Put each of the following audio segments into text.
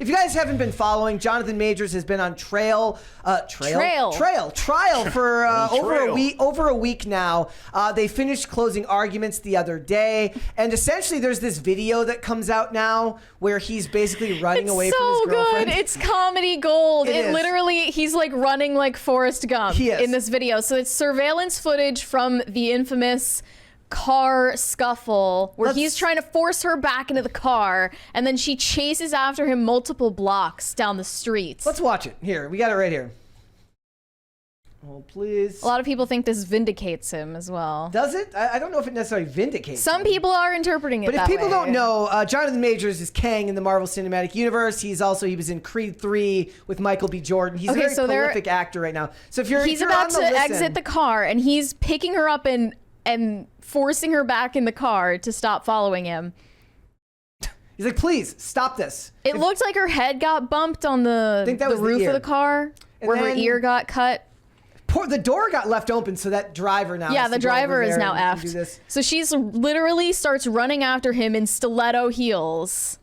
If you guys haven't been following, Jonathan Majors has been on trial for over a week now. They finished closing arguments the other day, and essentially there's this video that comes out now where he's basically running away from his girlfriend. Good. It's comedy gold. It literally, he's like running like Forrest Gump in this video. So it's surveillance footage from the infamous car scuffle where he's trying to force her back into the car, and then she chases after him multiple blocks down the street. Let's watch it. Here, we got it right here. Oh, please. A lot of people think this vindicates him as well. Does it? I don't know if it necessarily vindicates Some him. people are interpreting it that way. But if people don't know, Jonathan Majors is Kang in the Marvel Cinematic Universe. He was in Creed 3 with Michael B. Jordan. He's a very prolific actor right now. So if you're about to exit the car, and he's picking her up and forcing her back in the car to stop following him. He's like, please stop this. It looked like her head got bumped on the roof of the car, where her ear got cut. The door got left open, so that driver now. Yeah, the driver is now effed. So she's literally starts running after him in stiletto heels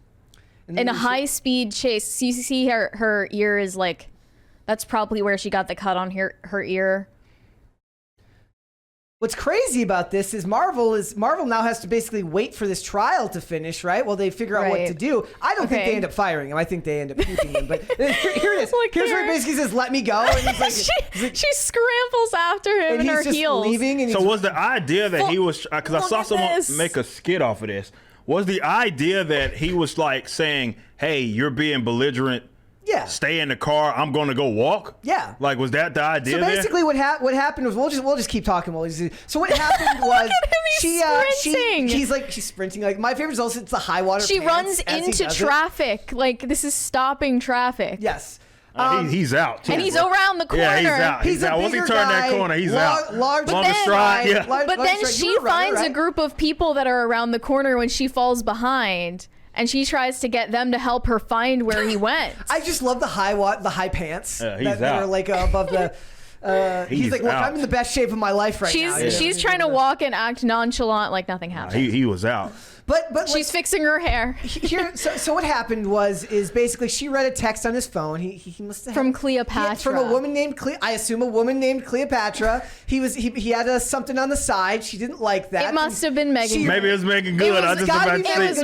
in a high-speed chase. So you see her ear is like, that's probably where she got the cut on her ear. What's crazy about this is Marvel now has to basically wait for this trial to finish, right? While they figure out what to do. I don't think they end up firing him. I think they end up keeping him. But here it is. Here's where he basically says, "Let me go." And he's like, she scrambles after him in her heels. Leaving, and so was the idea that he was, because I saw someone make a skit off of this, was the idea that he was like saying, "Hey, you're being belligerent. Yeah. Stay in the car. I'm going to go walk." Yeah. Like, was that the idea? So basically, what happened was we'll just keep talking. So what happened was she's sprinting. Like, my favorite is also it's the high water. She runs into traffic. Like, this is stopping traffic. Yes. He's out too. And he's around the corner. Yeah, he's out. Once he turned that corner, he's out. Longest stride. Yeah. But then she finds a group of people that are around the corner when she falls behind. And she tries to get them to help her find where he went. I just love the high pants that are like above the. He's like, look, I'm in the best shape of my life right now. She's trying to walk and act nonchalant like nothing happened. He was out. But she's fixing her hair. So what happened is basically she read a text on his phone. He must have from Cleopatra. From a woman named I assume a woman named Cleopatra. He had something on the side. She didn't like that. It must have been Megan. Maybe it was Megan Good. It was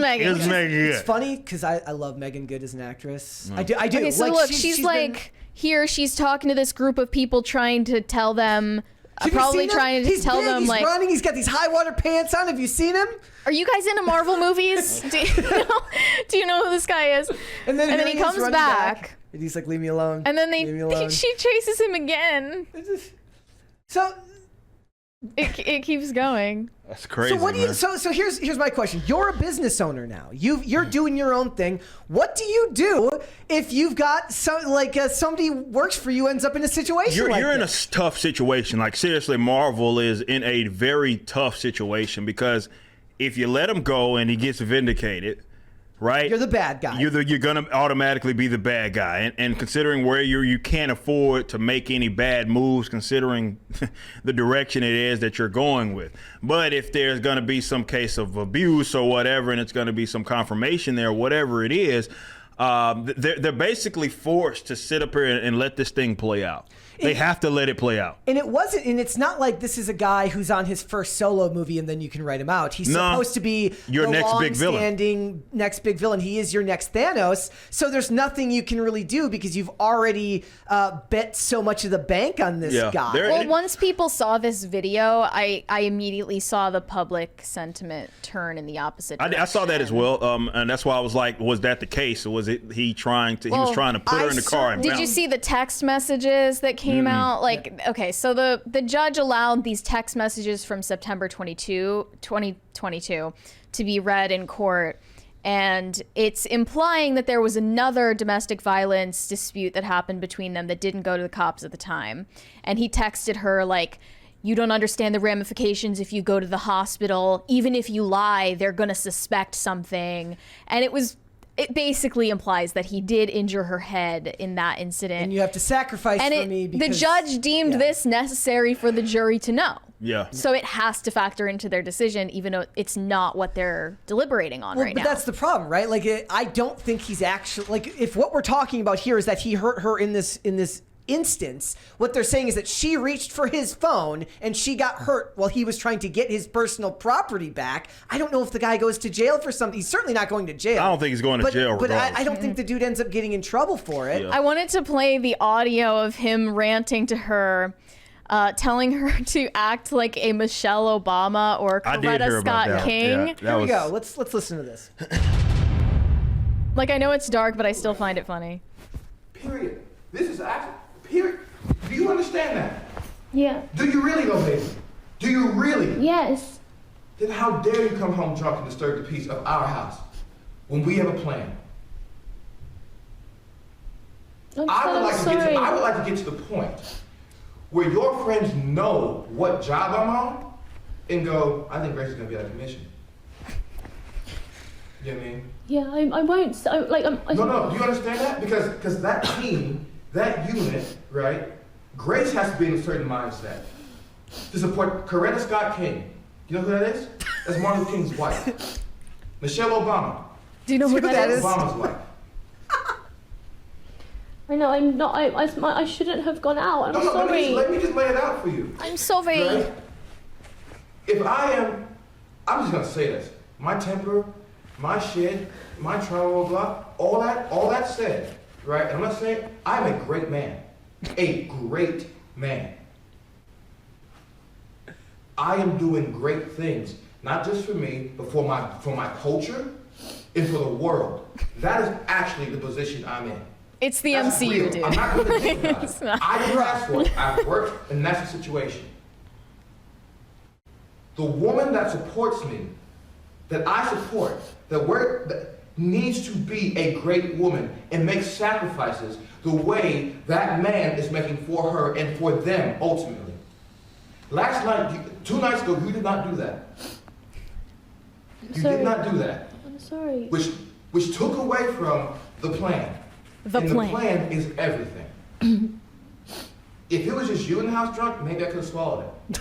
Megan. It was Megan Good. It's funny because I love Megan Good as an actress. I do. Okay, so look, she's like here. She's talking to this group of people, trying to tell them. Probably trying to tell them he's like running. He's got these high water pants on. Have you seen him? Are you guys into Marvel movies? Do you know who this guy is? And then he comes back. And he's like, "Leave me alone." And then she chases him again. So it keeps going. That's crazy. So what do you? So here's my question. You're a business owner now. You're doing your own thing. What do you do if you've got somebody works for you ends up in a situation you're in a tough situation. Like, seriously, Marvel is in a very tough situation because if you let him go and he gets vindicated, right? You're the bad guy. You're gonna automatically be the bad guy, and considering where you can't afford to make any bad moves, considering the direction it is that you're going with. But if there's gonna be some case of abuse or whatever, and it's gonna be some confirmation there, whatever it is, they're basically forced to sit up here and let this thing play out. They have to let it play out. And it's not like this is a guy who's on his first solo movie and then you can write him out. He's supposed to be your next big villain. He is your next Thanos. So there's nothing you can really do because you've already bet so much of the bank on this guy. Well, once people saw this video, I immediately saw the public sentiment turn in the opposite direction. I saw that as well, and that's why I was like, was that the case? Or was it he was trying to put her in the car and did you see the text messages that came out? Like, okay, so the judge allowed these text messages from September 2022 to be read in court, and it's implying that there was another domestic violence dispute that happened between them that didn't go to the cops at the time. And he texted her like, "You don't understand the ramifications if you go to the hospital. Even if you lie, they're gonna suspect something." And it was it basically implies that he did injure her head in that incident. And you have to sacrifice for me because... the judge deemed this necessary for the jury to know. Yeah. So it has to factor into their decision, even though it's not what they're deliberating on right now. But that's the problem, right? Like, I don't think he's actually... Like, if what we're talking about here is that he hurt her in this instance, what they're saying is that she reached for his phone and she got hurt while he was trying to get his personal property back. I don't know if the guy goes to jail for something. He's certainly not going to jail. I don't think he's going to jail. But I don't think the dude ends up getting in trouble for it. Yeah. I wanted to play the audio of him ranting to her, telling her to act like a Michelle Obama or Coretta Scott King. Here we go. Let's listen to this. Like, I know it's dark, but I still find it funny. Period. This is actually... Period. Do you understand that? Yeah. Do you really though, baby? Do you really? Yes. Then how dare you come home drunk and disturb the peace of our house when we have a plan? I would like to get to the point where your friends know what job I'm on and go, I think Grace is gonna be out of commission. You know what I mean? Yeah, I won't. No. Do you understand that? Because that team, that unit, right? Grace has to be in a certain mindset to support Coretta Scott King. You know who that is? That's Martin Luther King's wife. Michelle Obama. Do you know who that is? Obama's wife. I know, I'm not. I shouldn't have gone out. I'm sorry. Let me just lay it out for you. I'm sorry. Right? If I'm just gonna say this. My temper, my shit, my trauma, blah, all that said, right? And I'm not saying I'm a great man. A great man. I am doing great things, not just for me, but for my culture and for the world. That is actually the position I'm in. It's the That's MCU, real. dude. I'm not going to think about it. I didn't ask for it. I've worked, and that's the situation. The woman that supports me, that I support, that needs to be a great woman and make sacrifices the way that man is making for her and for them ultimately. Last night, 2 nights ago, you did not do that. You did not do that. I'm sorry. Which took away from the plan. The plan is everything. If it was just you in the house drunk, maybe I could have swallowed it.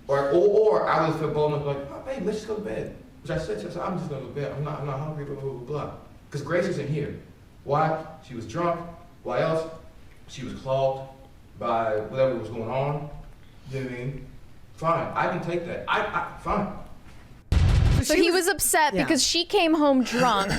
or I would have felt bold enough like, oh, babe, let's just go to bed. Which I said, I'm just going to go to bed. I'm not hungry, blah, blah, blah, blah. Because Grace isn't here. Why? She was drunk. Why else? She was clogged by whatever was going on. You know what I mean? Fine, I can take that. Fine. So he was upset because she came home drunk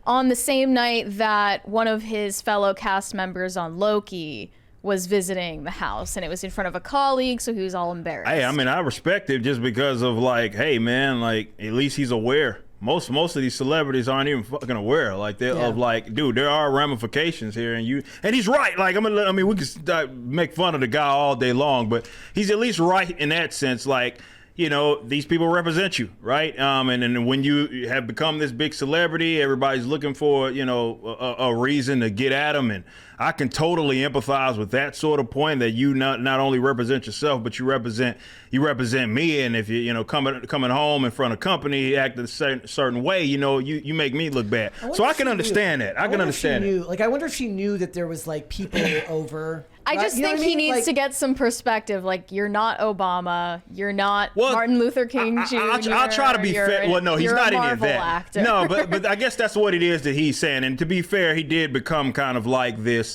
on the same night that one of his fellow cast members on Loki was visiting the house, and it was in front of a colleague, so he was all embarrassed. Hey, I mean, I respect it just because of like, hey, man, like at least he's aware. Most of these celebrities aren't even fucking aware. Like they're of like, dude, there are ramifications here, and he's right. Like I mean, we can make fun of the guy all day long, but he's at least right in that sense. Like, you know, these people represent you, right? And when you have become this big celebrity, everybody's looking for, you know, a reason to get at them. And I can totally empathize with that sort of point that you not only represent yourself, but you represent me. And if you know coming home in front of company, act a certain way, you know, you make me look bad. So I can understand that. I can understand it. Like, I wonder if she knew that there was like people over. I just think he needs to get some perspective. Like, you're not Obama. You're not Martin Luther King Jr. I'll try to be fair. Well, no, he's not any of that. Actor. No, but I guess that's what it is that he's saying. And to be fair, he did become kind of like this.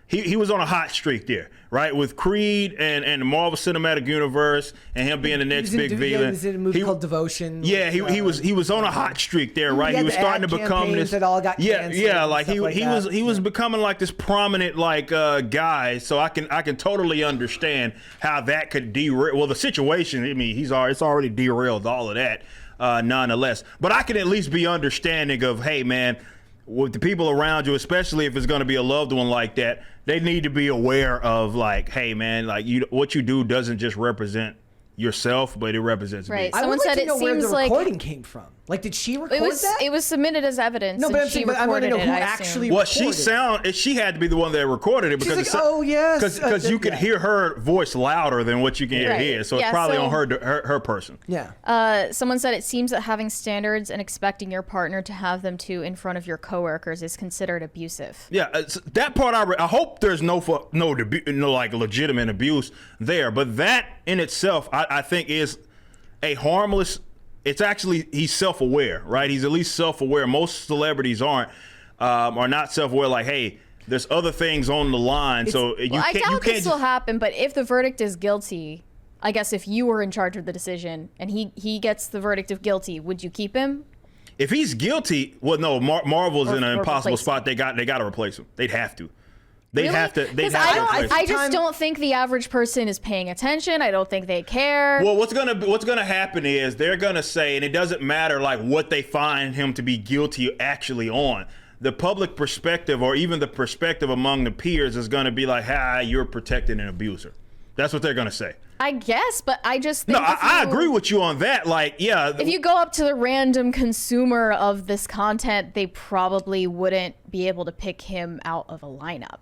He was on a hot streak there, right? With Creed and the Marvel Cinematic Universe and him being the next big villain. He was in a movie called Devotion. Yeah, he was on a hot streak there, right? He was starting to become this. That all got like he was becoming like this prominent like guy. So I can totally understand how that could derail. Well, the situation. I mean, it's already derailed all of that, nonetheless. But I can at least be understanding of, hey, man, with the people around you, especially if it's going to be a loved one like that, they need to be aware of like, hey, man, like what you do doesn't just represent yourself, but it represents me. Someone said it seems like where the recording came from. Like, did she record that? It was submitted as evidence. No, but I'm saying, I want to know who actually recorded it. She had to be the one that recorded it because she's like, oh yes, because you could hear her voice louder than what you can hear here, so it's probably on her person. Yeah. Someone said it seems that having standards and expecting your partner to have them too in front of your coworkers is considered abusive. Yeah, that part I hope there's no like legitimate abuse there, but that in itself I think is a harmless. It's actually, he's self-aware, right? He's at least self-aware. Most celebrities are not self-aware. Like, hey, there's other things on the line, so you can't. I doubt this will happen. But if the verdict is guilty, I guess if you were in charge of the decision and he gets the verdict of guilty, would you keep him? If he's guilty, well, no. Marvel's in an impossible spot. They got to replace him. They'd have to. They'd have to. I just don't think the average person is paying attention. I don't think they care. Well, what's gonna happen is they're gonna say, and it doesn't matter like what they find him to be guilty actually on. The public perspective, or even the perspective among the peers, is gonna be like, "Hi, you're protecting an abuser." That's what they're gonna say. I guess, but I just think I agree with you on that. Like, yeah, if you go up to the random consumer of this content, they probably wouldn't be able to pick him out of a lineup.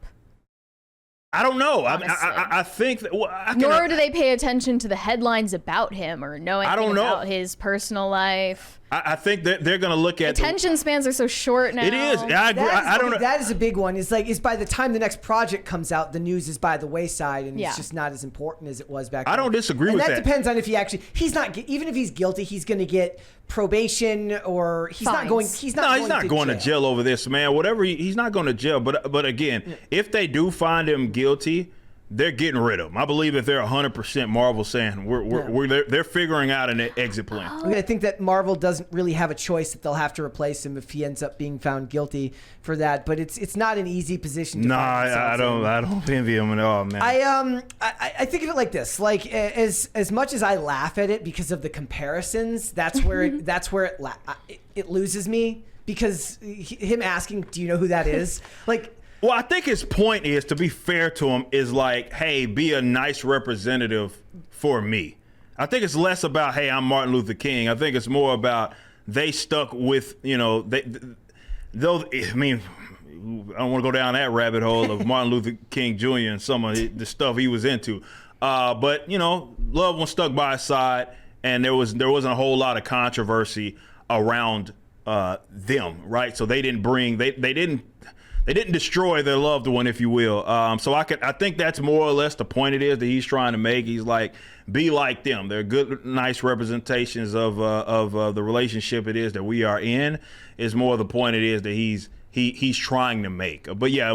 I don't know. I think that. Well, nor do they pay attention to the headlines about him or know anything about his personal life. I think that they're going to look at attention spans are so short now. It is. I agree. I don't know. That is a big one. Is by the time the next project comes out, the news is by the wayside, and it's just not as important as it was back then. I don't disagree with that. And that depends on if he's not, even if he's guilty, he's going to get probation, or he's not going to jail over this, man. Whatever, he's not going to jail. But again, if they do find him guilty, they're getting rid of him. I believe if they're 100% Marvel saying they're figuring out an exit plan. I think that Marvel doesn't really have a choice, that they'll have to replace him if he ends up being found guilty for that. But it's not an easy position to find himself in. I don't envy him at all, man. I think of it like this: like as much as I laugh at it because of the comparisons, that's where it loses me, because him asking, "Do you know who that is?" like. Well, I think his point is, to be fair to him, is like, hey, be a nice representative for me. I think it's less about, hey, I'm Martin Luther King. I think it's more about they stuck with, I don't want to go down that rabbit hole of Martin Luther King Jr. and some of the stuff he was into. But, loved one stuck by his side, and there wasn't a whole lot of controversy around them, right? So they didn't destroy their loved one, if you will. So I think that's more or less the point it is that he's trying to make. He's like, be like them. They're good, nice representations of the relationship it is that we are in. Is more the point it is that he's trying to make. But yeah,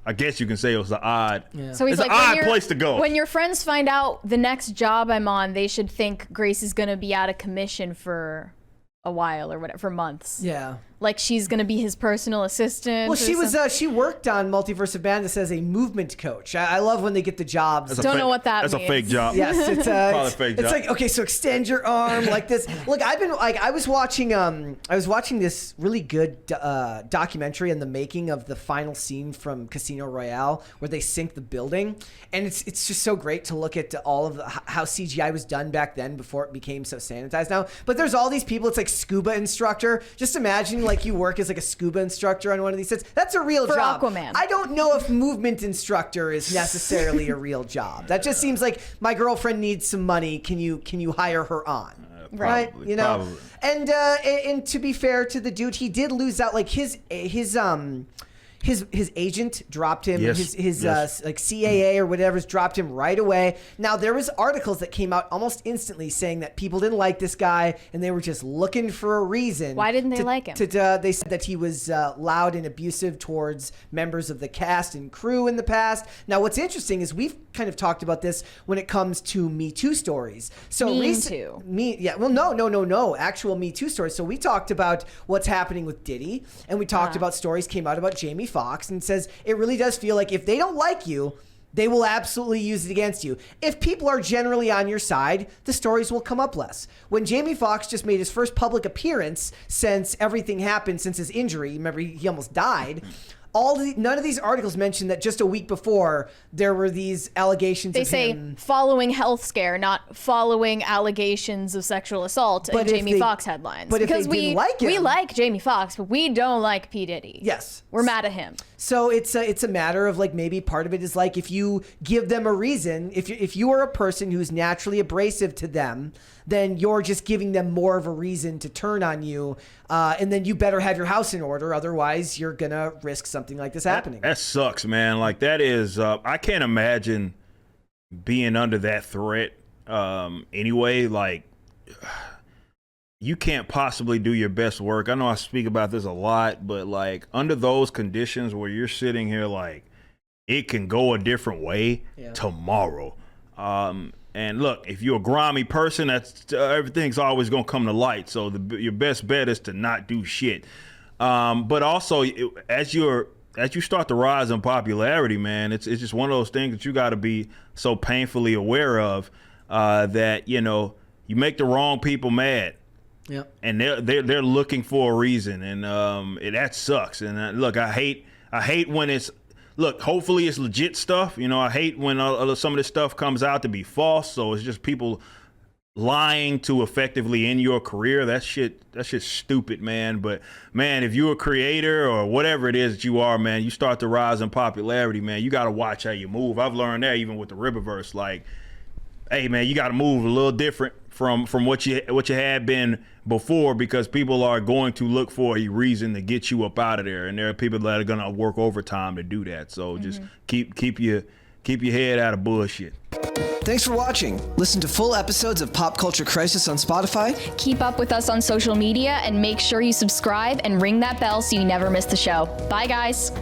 I guess you can say it was an odd. Yeah. So it's like, an odd place to go. When your friends find out the next job I'm on, they should think Grace is going to be out of commission for a while or whatever, for months. Yeah. Like she's going to be his personal assistant. Well, she worked on Multiverse of Madness as a movement coach. I love when they get the jobs. Don't know what that means. That's a fake job. Yes, it's a fake job. It's like, okay, so extend your arm like this. Look, I was watching this really good documentary on the making of the final scene from Casino Royale, where they sink the building, and it's just so great to look at all of how CGI was done back then before it became so sanitized now. But there's all these people. It's like scuba instructor. Just imagine like you work as like a scuba instructor on one of these sets. That's a real job. Aquaman. I don't know if movement instructor is necessarily a real job. That just seems like, my girlfriend needs some money. Can you hire her on? Right? Probably. And to be fair to the dude, he did lose out. Like his agent dropped him. Yes. His like CAA or whatever's dropped him right away. Now there was articles that came out almost instantly saying that people didn't like this guy and they were just looking for a reason. Why didn't they like him? They said that he was loud and abusive towards members of the cast and crew in the past. Now what's interesting is we've kind of talked about this when it comes to Me Too stories. So actual Me Too stories. So we talked about what's happening with Diddy, and we talked about stories came out about Jamie Foxx, and says it really does feel like if they don't like you, they will absolutely use it against you. If people are generally on your side, the stories will come up less. When Jamie Foxx just made his first public appearance since everything happened, since his injury, remember he almost died, none of these articles mention that just a week before there were these allegations. They say following health scare, not following allegations of sexual assault in Jamie Foxx headlines. But because we like Jamie Foxx, but we don't like P. Diddy. Yes, we're mad at him. So it's a matter of like, maybe part of it is like, if you give them a reason, if you are a person who's naturally abrasive to them, then you're just giving them more of a reason to turn on you. And then you better have your house in order. Otherwise, you're going to risk something like this happening. That sucks, man. Like, that is, I can't imagine being under that threat anyway. Like, you can't possibly do your best work. I know I speak about this a lot, but like, under those conditions where you're sitting here, like, it can go a different way tomorrow. And look, if you're a grimy person, that's everything's always gonna come to light. So your best bet is to not do shit. But also, as you start to rise in popularity, man, it's just one of those things that you got to be so painfully aware of, that you make the wrong people mad. Yeah. And they're looking for a reason, and that sucks. And look, I hate when it's. Look, hopefully it's legit stuff. I hate when some of this stuff comes out to be false. So it's just people lying to effectively end your career. That's shit's stupid, man. But man, if you're a creator or whatever it is that you are, man, you start to rise in popularity, man. You got to watch how you move. I've learned that even with the Riververse. Like, hey, man, you got to move a little different from what you had been before, because people are going to look for a reason to get you up out of there, and there are people that are going to work overtime to do that. So just keep your head out of bullshit. Thanks for watching. Listen to full episodes of Pop Culture Crisis on Spotify. Keep up with us on social media, and make sure you subscribe and ring that bell so you never miss the show. Bye, guys.